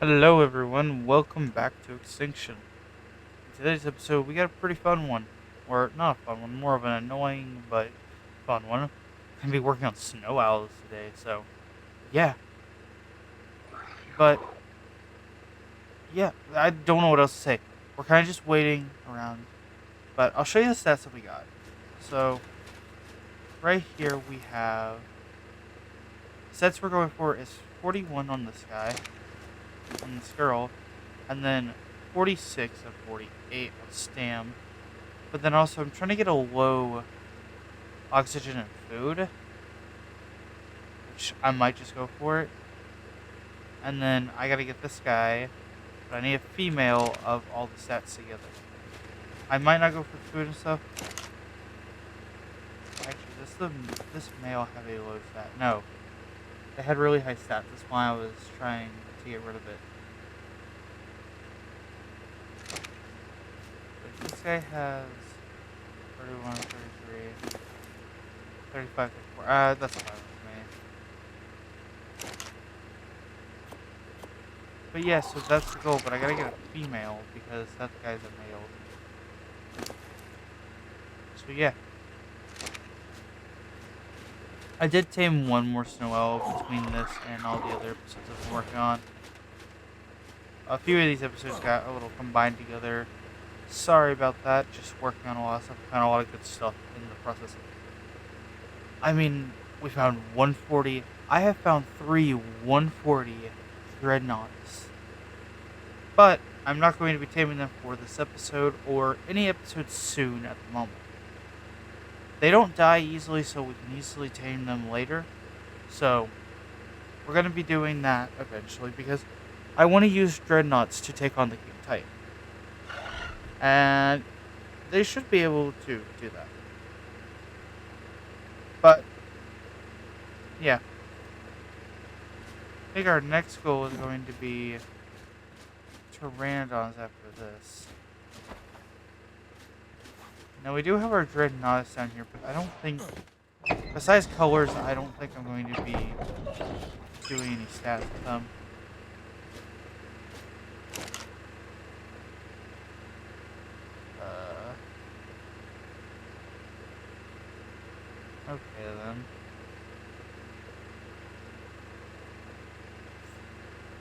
Hello everyone, welcome back to Extinction. In today's episode, we got a pretty fun one. Or, not a fun one, more of an annoying but fun one. I'm gonna be working on snow owls today, so yeah. But, yeah, I don't know what else to say. We're kind of just waiting around, but I'll show you the stats that we got. So, right here we have, sets we're going for is 41 on this guy, on this girl, and then 46 of 48 on Stam. But then also, I'm trying to get a low oxygen and food, which I might just go for it. And then I gotta get this guy, but I need a female of all the stats together. I might not go for food and stuff. Actually, this male have a low stat? No, they had really high stats. That's why I was trying to get rid of it. But this guy has 31, 33, 35, 34. That's fine with me. But yeah, so that's the goal, but I gotta get a female because that guy's a male. So yeah. I did tame one more snow owl between this and all the other episodes I've been working on. A few of these episodes got a little combined together. Sorry about that, just working on a lot of stuff. Found a lot of good stuff in the process. I mean, we found 140. I have found 140 dreadnoughts. But I'm not going to be taming them for this episode or any episode soon at the moment. They don't die easily, so we can easily tame them later. So, we're going to be doing that eventually because I want to use dreadnoughts to take on the King Titan. And they should be able to do that. But, yeah. I think our next goal is going to be Pteranodons after this. Now, we do have our dreadnoughts down here, but I don't think, besides colors, I don't think I'm going to be doing any stats with them. Okay then.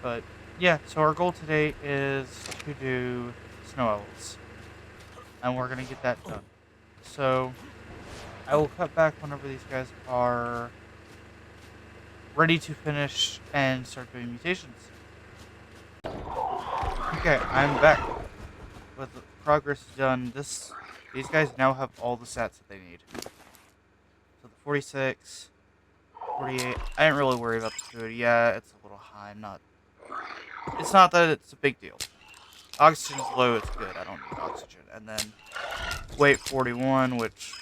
But yeah, so our goal today is to do snow owls. And we're gonna get that done. So I will cut back whenever these guys are ready to finish and start doing mutations. Okay, I'm back with progress done. These guys now have all the stats that they need. So the 46, 48. I didn't really worry about the food. Yeah, it's a little high. It's not that it's a big deal. Oxygen's low, it's good. I don't need oxygen. And then weight 41, which,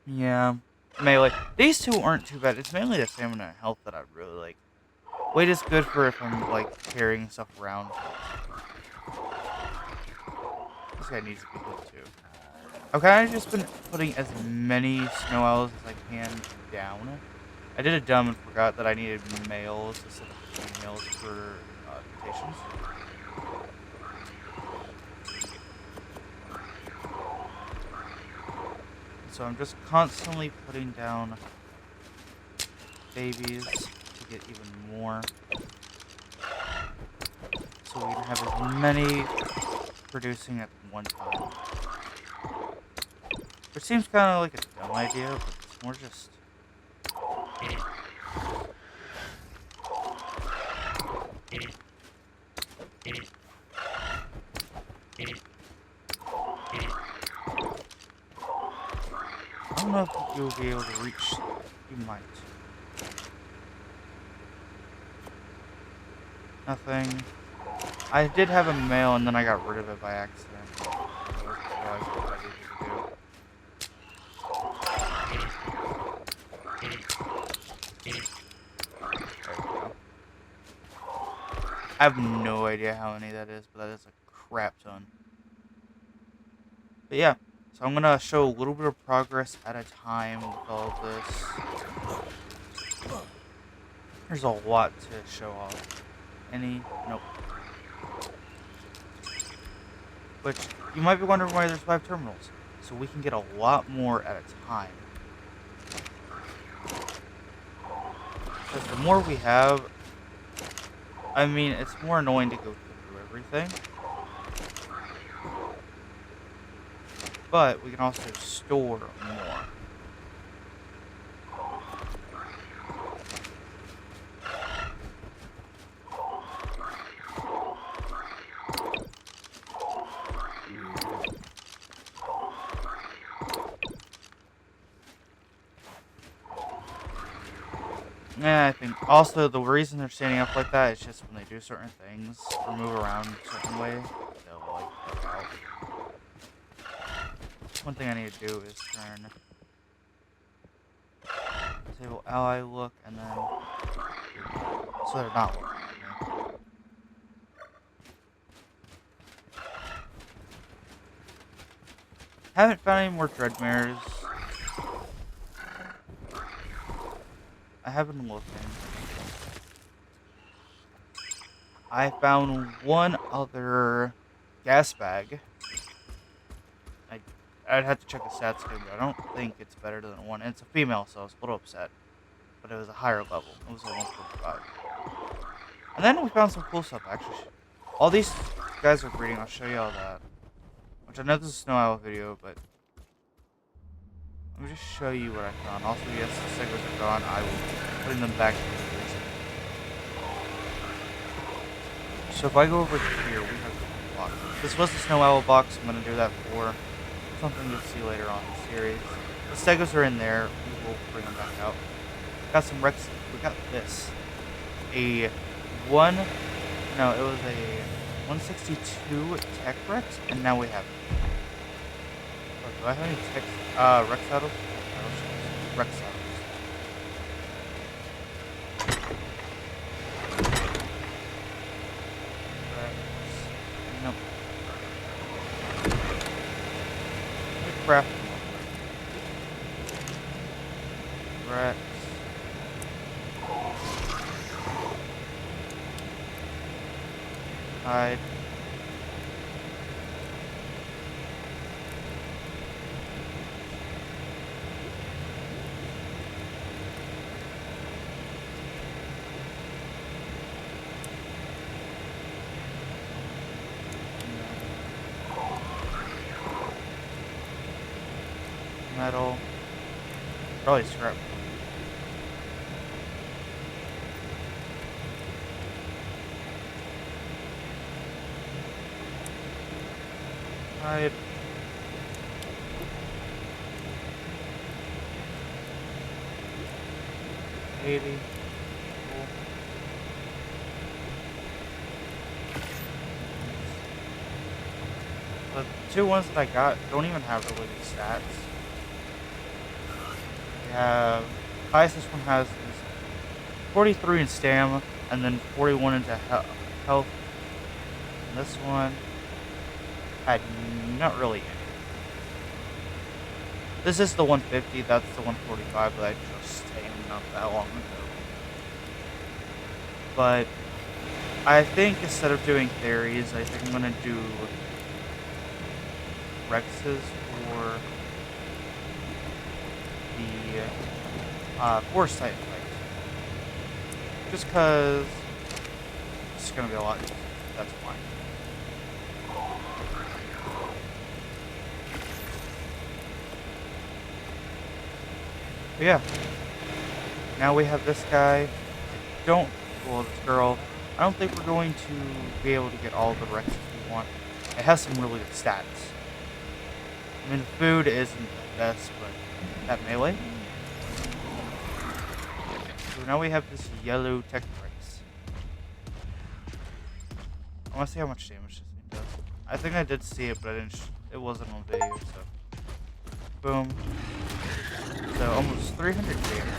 yeah, melee. These two aren't too bad. It's mainly the stamina and health that I really like. Weight is good for if I'm like carrying stuff around. This guy needs to be good too. I've kind of just been putting as many snow owls as I can down. I did a dumb and forgot that I needed males instead of females for mutations. So I'm just constantly putting down babies to get even more. So we can have as many producing at one time. Which seems kind of like a dumb idea, but it's more just... I don't know if you'll be able to reach. You might. Nothing. I did have a male and then I got rid of it by accident. I have no idea how many that is, but that is a crap ton. But yeah, so I'm gonna show a little bit of progress at a time with all of this. There's a lot to show off. any? Nope. Which, you might be wondering why there's 5 terminals. So we can get a lot more at a time. Because the more we have, I mean, it's more annoying to go through everything. But we can also store more. Yeah, I think also the reason they're standing up like that is just when they do certain things or move around a certain way, they'll like look out. One thing I need to do is turn disable ally look and then so they're not looking at me. Haven't found any more dread mirrors. I have been looking. I found one other gas bag. I'd have to check the stats again, but I don't think it's better than one. And it's a female, so I was a little upset. But it was a higher level. It was a 145. And then we found some cool stuff, actually. All these guys are breeding. I'll show you all that. Which I know this is a Snow Owl video, but let me just show you what I found. Also, yes, the segments are gone. I will be putting them back in the freezer. So if I go over here, we have the box. This was the Snow Owl box. I'm going to do that for something you'll see later on in the series. The Stegos are in there. We will bring them back out. Got some Rex. We got this. It was a 162 Tech Rex, and now we have it. Oh, do I have any Rex saddles? Rex saddles. Nope. Craft. Rex. Hide. Metal. Probably scrap. Hide. $80. Cool. The 2 ones that I got don't even have really good stats. We have highest this one has is 43 in stamina and then 41 into health. And this one had not really any. This is the 150, that's the 145 that I just tamed not that long ago. But I think instead of doing theories, I think I'm going to do Rexes for the Forest Titan fight. Just because it's going to be a lot easier. That's fine. But yeah. Now we have this guy. This girl. I don't think we're going to be able to get all the Rexes we want. It has some really good stats. I mean, the food isn't the best, but that melee. So now we have this yellow Tech Rex. I want to see how much damage this thing does. I think I did see it, but I didn't. It wasn't on video, so boom. So almost 300 damage.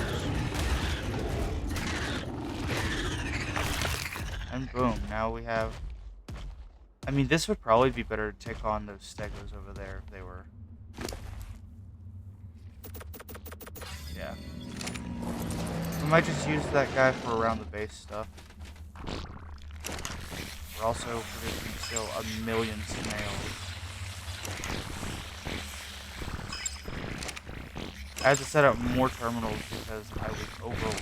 And boom, now we have... I mean, this would probably be better to take on those Stegos over there if they were... Yeah. We might just use that guy for around the base stuff. we're also producing still 1,000,000 snails. I had to set up more terminals because I was overloaded.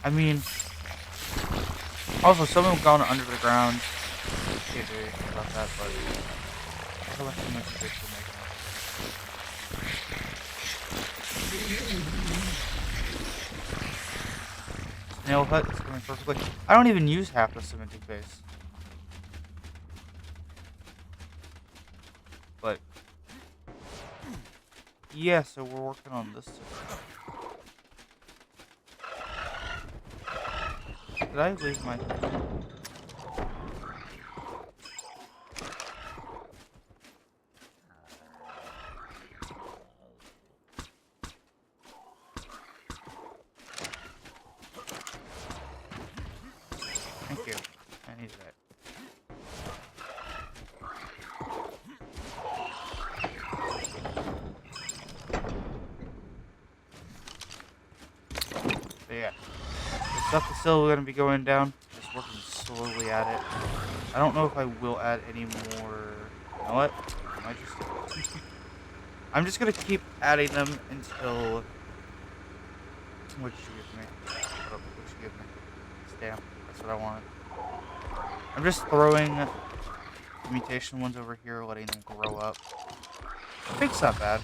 I mean, also some of them gone under the ground. Can't do anything about that, but how much damage is it for making? Snail hut is coming perfectly. I don't even use half the cementing base. But yeah, so we're working on this today. Did I leave my... Thank you. I need that. But yeah. The stuff is still going to be going down. Just working slowly at it. I don't know if I will add any more... You know what? I might just... I'm just going to keep adding them until... What did you give me? What did you give me? Stamp. That's what I wanted. I'm just throwing the mutation ones over here, letting them grow up. Pink's not bad,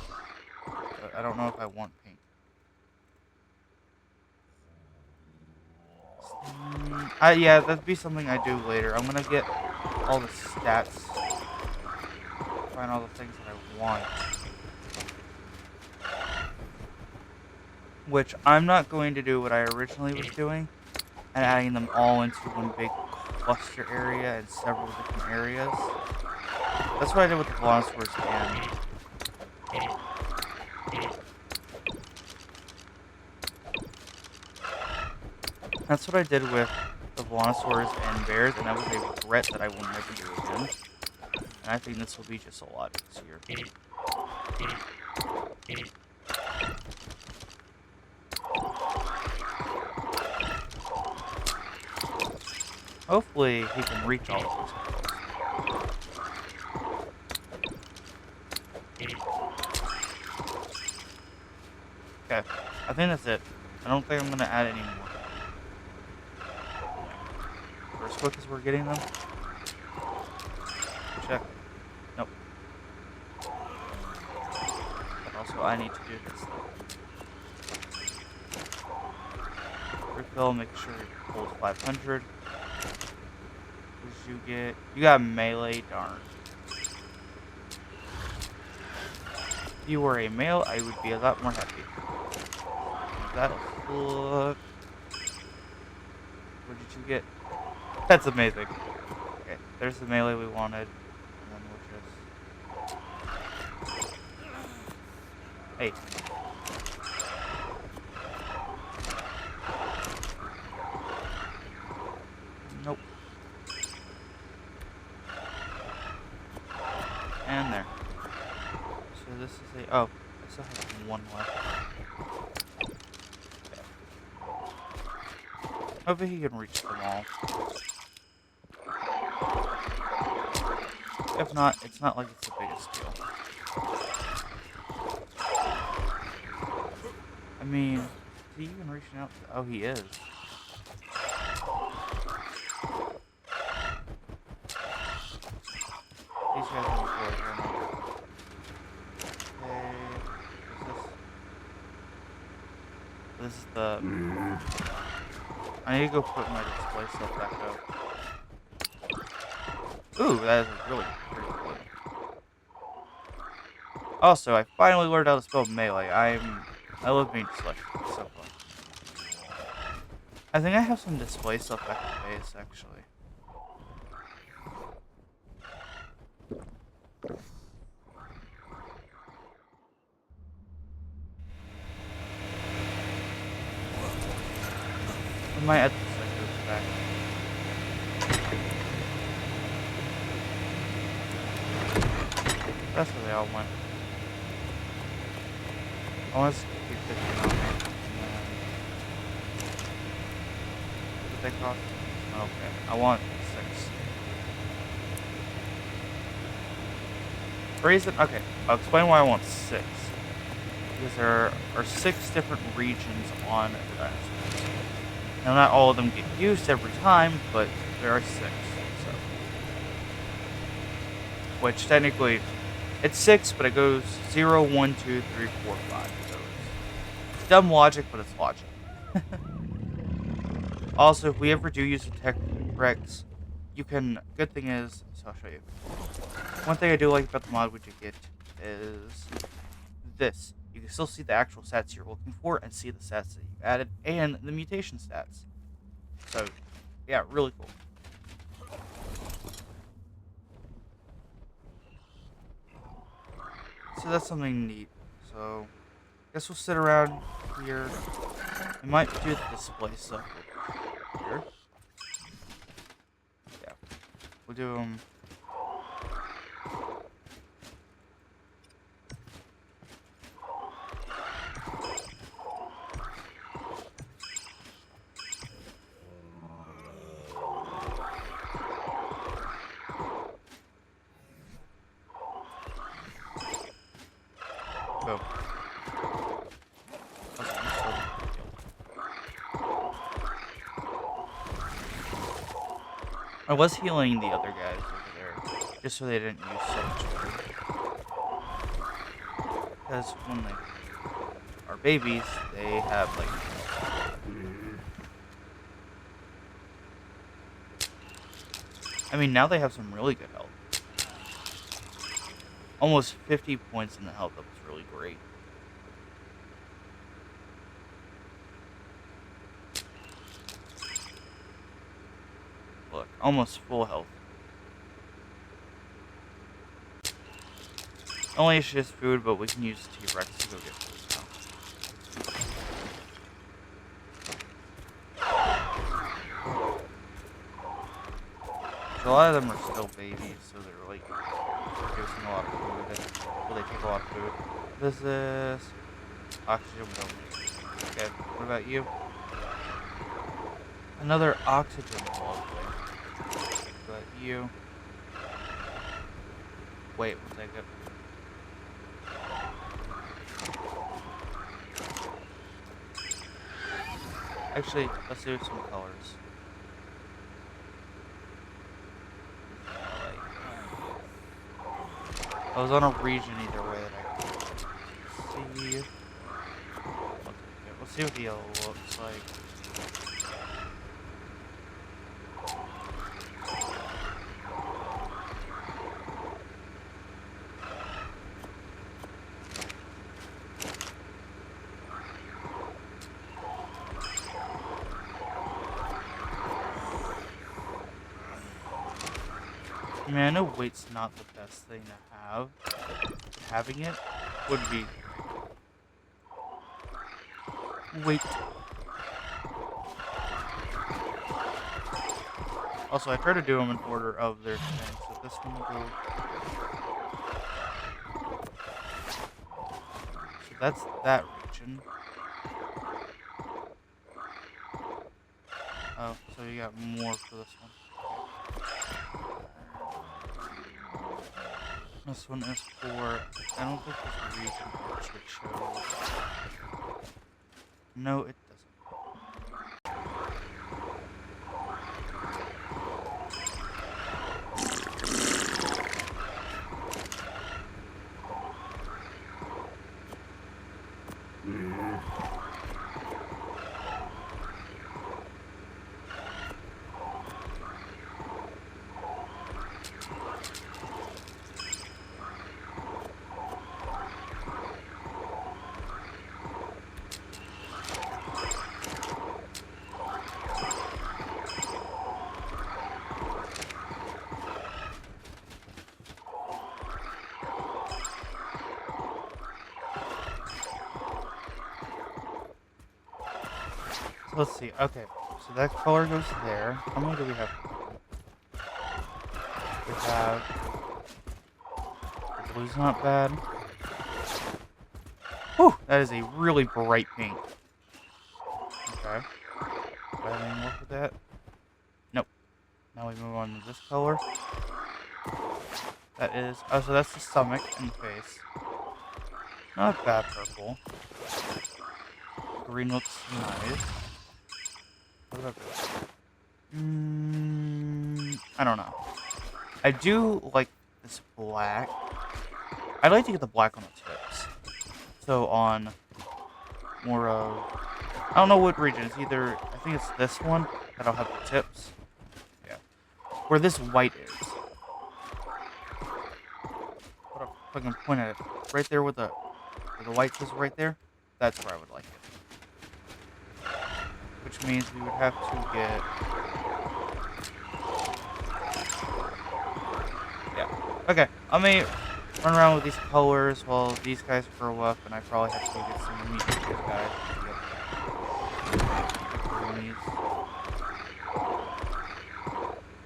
but I don't know if I want pink. Yeah, that'd be something I do later. I'm gonna get all the stats, find all the things that I want. Which I'm not going to do what I originally was doing, and adding them all into one big cluster area in several different areas. That's what I did with the Velociraptors and... That's what I did with the Velociraptors and bears, and that was a regret that I will never do again. And I think this will be just a lot easier. Hopefully, he can reach all of these girls. Okay, I think that's it. I don't think I'm going to add any more. As quick as we're getting them. Check. Nope. But also, I need to do this though. Refill, make sure it pulls 500. What did you get? You got melee, darn. If you were a male, I would be a lot more happy. That'll look. What did you get? That's amazing. Okay, there's the melee we wanted. And then we'll just... Hey. Nope. And there. So this is a... Oh, I still have one left. Hopefully he can reach them all. If not, it's not like it's the biggest deal. I mean, is he even reaching out? Oh, he is. These guys are employed right now. Okay, this is the... I need to go put my display stuff back up. Ooh, that is really pretty cool. Also, I finally learned how to spell melee. I love being dyslexic. It's so fun. I think I have some display stuff back at the base, actually. I might add the sectors back. That's where they all went. I want to keep 50 on. they cost? Okay, I want 6. Reason? Okay, I'll explain why I want 6. Because there are 6 different regions on the dinosaurs. Now, not all of them get used every time, but there are 6. So, which technically, it's 6, but it goes 0, 1, 2, 3, 4, 5. So it's dumb logic, but it's logic. Also, if we ever do use the Tech Rex, you can. Good thing is, so I'll show you. One thing I do like about the mod which you get is this. You can still see the actual stats you're looking for and see the stats that you added and the mutation stats. So, yeah, really cool. So that's something neat. So, guess we'll sit around here. We might do the display stuff here. Yeah, we'll do them. Boom. I was healing the other guys over there, just so they didn't use so much food. Because when they are babies, they have like. I mean, now they have some really good health. Almost 50 points in the health up is really great. Look, almost full health. Only it's just food, but we can use T-Rex to go get food now. So a lot of them are still babies, so they're like producing a lot of food. Well, they take a lot of food. This is oxygen we don't need. Okay, what about you? Another oxygen lovely. What about you? Wait, we'll take it. Actually, let's do some colors. I was on a region either way that I could see. We'll see what the yellow looks like. I mean, I know weight's not the best thing to have. Having it would be weight. Also, I try to do them in order of their thing. So this one will go. So that's that region. Oh, so you got more for this one. This one is for. I don't think this region actually shows. No, it doesn't. Let's see. Okay, so that color goes there. How many do we have? We have. The blue's not bad. Whew! That is a really bright pink. Okay. Do I have any more for that? Now we move on to this color. That is... Oh, so that's the stomach and face. Not a bad purple. Green looks nice. What about this? I don't know. I do like this black. I'd like to get the black on the tips. So on more of... I don't know what region. It's either... I think it's this one that'll have the tips. Yeah. Where this white is. What if I can point at it? Right there where the white is right there. That's where I would like it. Which means we would have to get... Yeah. Okay. Let me run around with these colors while these guys grow up, and I probably have to go get some meat for these guys.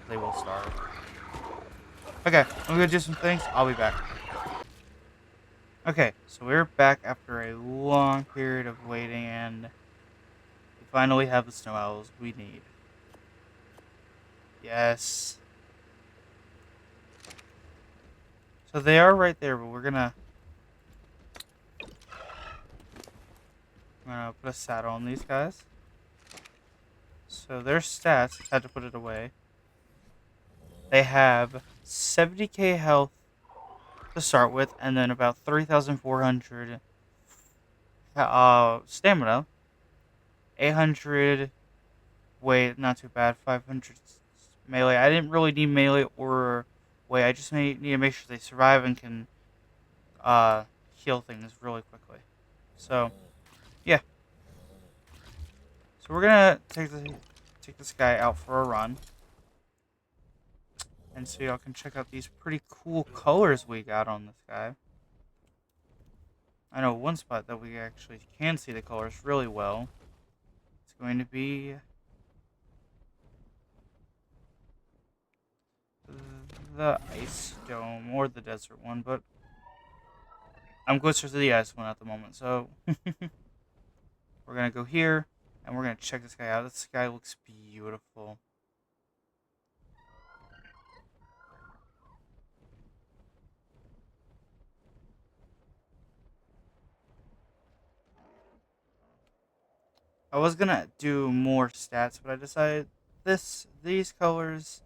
They will starve. Okay, I'm gonna do some things. I'll be back. Okay, so we're back after a long period of waiting, and we finally have the snow owls we need. Yes. So they are right there, but I'm gonna put a saddle on these guys. So their stats, had to put it away. They have 70k health to start with, and then about 3,400 stamina. 800 weight, not too bad. 500 melee. I didn't really need melee or weight. I just need to make sure they survive and can heal things really quickly. So, yeah. So we're gonna take this guy out for a run. And so y'all can check out these pretty cool colors we got on this guy. I know one spot that we actually can see the colors really well. It's going to be the ice dome or the desert one, but I'm closer to the ice one at the moment, so we're gonna go here and we're gonna check this guy out. This guy looks beautiful. I was gonna do more stats, but I decided these colors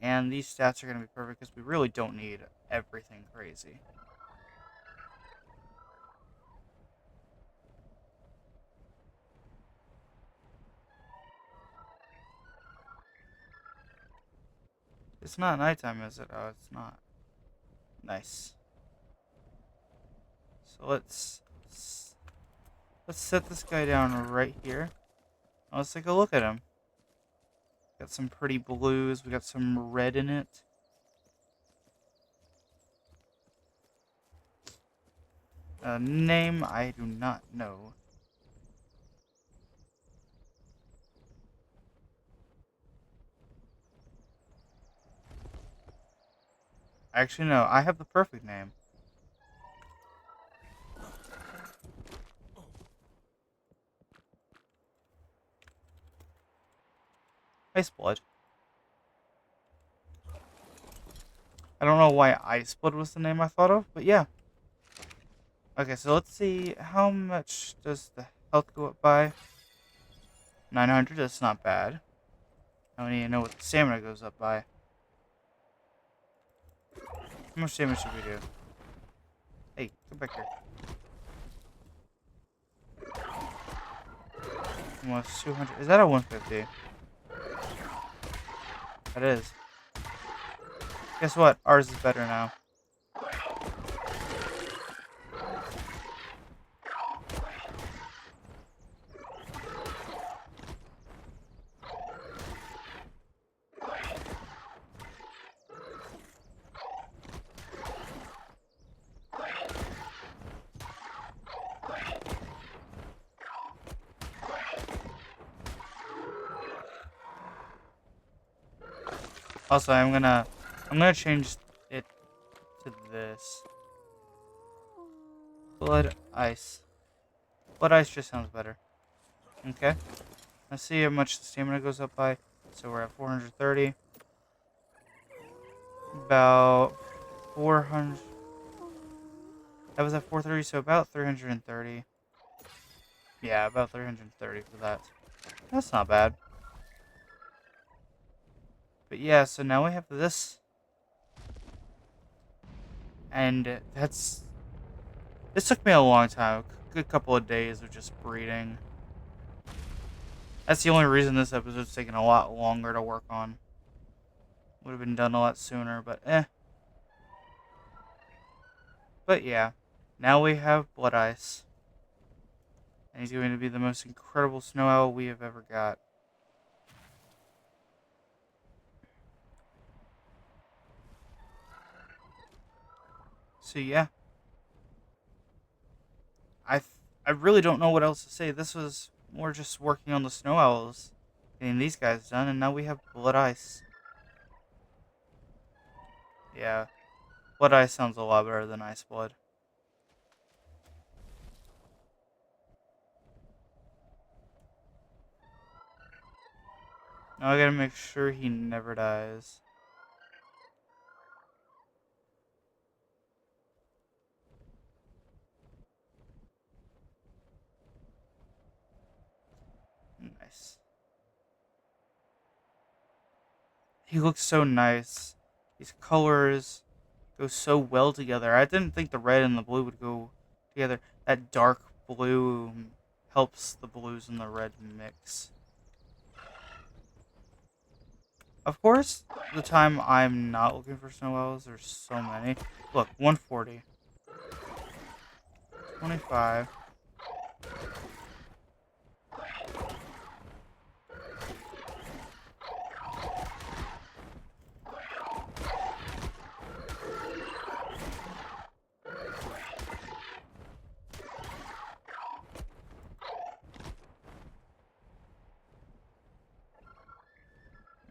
and these stats are gonna be perfect because we really don't need everything crazy. It's not nighttime, is it? Oh, it's not. Nice. So let's set this guy down right here. Let's take a look at him. Got some pretty blues. We got some red in it. Name I do not know. Actually, no. I have the perfect name. Ice Blood. I don't know why Ice Blood was the name I thought of, but yeah. Okay, so let's see. How much does the health go up by? 900. That's not bad. I need to know what the stamina goes up by. How much damage should we do? Hey, come back here. Almost 200. Is that a 150? That is. Guess what? Ours is better now. Also, I'm gonna change it to this. Blood Ice. Blood Ice just sounds better. Okay. Let's see how much the stamina goes up by. So we're at 430. About 400. That was at 430, so about 330. Yeah, about 330 for that. That's not bad. But yeah, so now we have this. And that's... This took me a long time. A good couple of days of just breeding. That's the only reason this episode's taking a lot longer to work on. Would have been done a lot sooner, but eh. But yeah. Now we have Blood Ice. And he's going to be the most incredible snow owl we have ever got. So yeah. I really don't know what else to say. This was more just working on the snow owls. Getting these guys done, and now we have Blood Ice. Yeah. Blood Ice sounds a lot better than Ice Blood. Now I gotta make sure he never dies. Nice. He looks so nice. These colors go so well together. I didn't think the red and the blue would go together. That dark blue helps the blues and the red mix. Of course, the time I'm not looking for snow owls, there's so many. Look, 140. 25.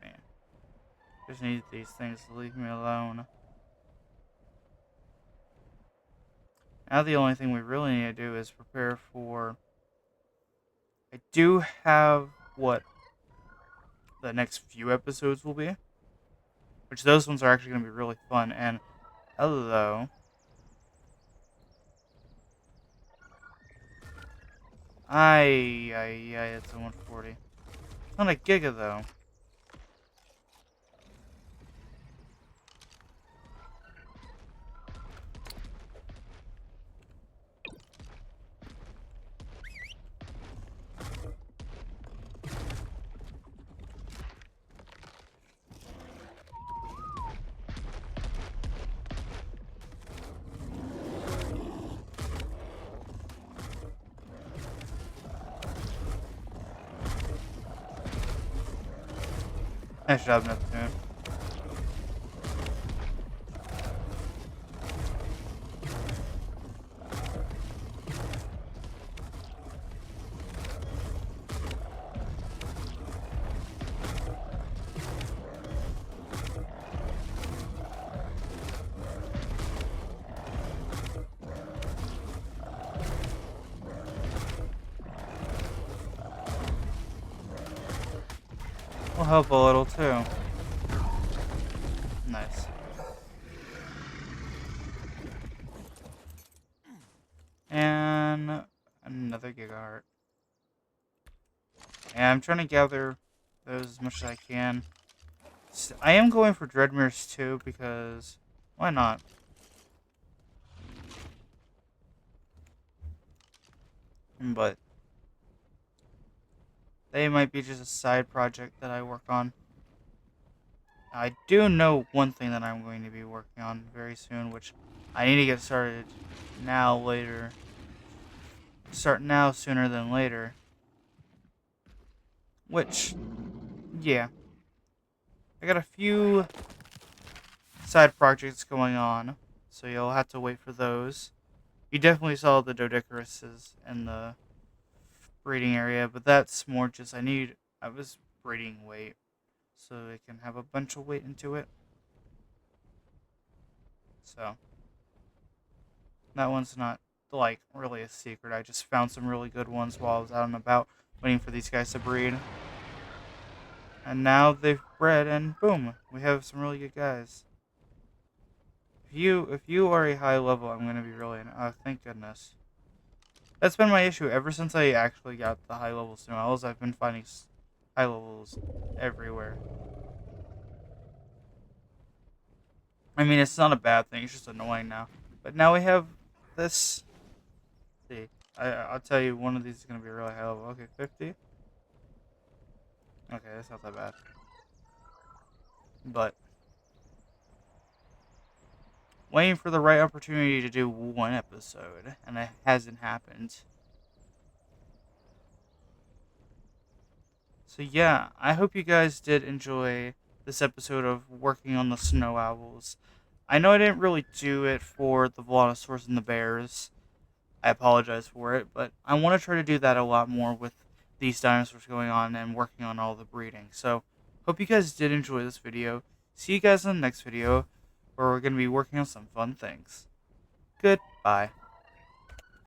Man, just need these things to leave me alone. Now the only thing we really need to do is prepare for... I do have what the next few episodes will be. Which those ones are actually going to be really fun. And hello. It's a 140. It's not a giga though. Nice job, Neptune. Will help a little too. Nice. And another gigaheart. And I'm trying to gather those as much as I can. I am going for Dreadmire's too because why not? But they might be just a side project that I work on. I do know one thing that I'm going to be working on very soon, which I need to get started now, later. Start now sooner than later. Which, yeah. I got a few side projects going on, so you'll have to wait for those. You definitely saw the Doedicurises in the breeding area, but that's more just I was breeding weight, so it can have a bunch of weight into it. So, that one's not, like, really a secret. I just found some really good ones while I was out and about, waiting for these guys to breed. And now they've bred, and boom, we have some really good guys. If you are a high level, I'm gonna be really. Oh, thank goodness. That's been my issue ever since I actually got the high level snow owls. I've been finding high levels everywhere. I mean, it's not a bad thing. It's just annoying now. But now we have this. See, I'll tell you, one of these is gonna be really high level. Okay, 50. Okay, that's not that bad. But waiting for the right opportunity to do one episode, and it hasn't happened. So yeah, I hope you guys did enjoy this episode of working on the snow owls. I know I didn't really do it for the Volanosaurs and the bears. I apologize for it, but I want to try to do that a lot more with these dinosaurs going on and working on all the breeding. So, hope you guys did enjoy this video. See you guys in the next video, where we're going to be working on some fun things. Goodbye.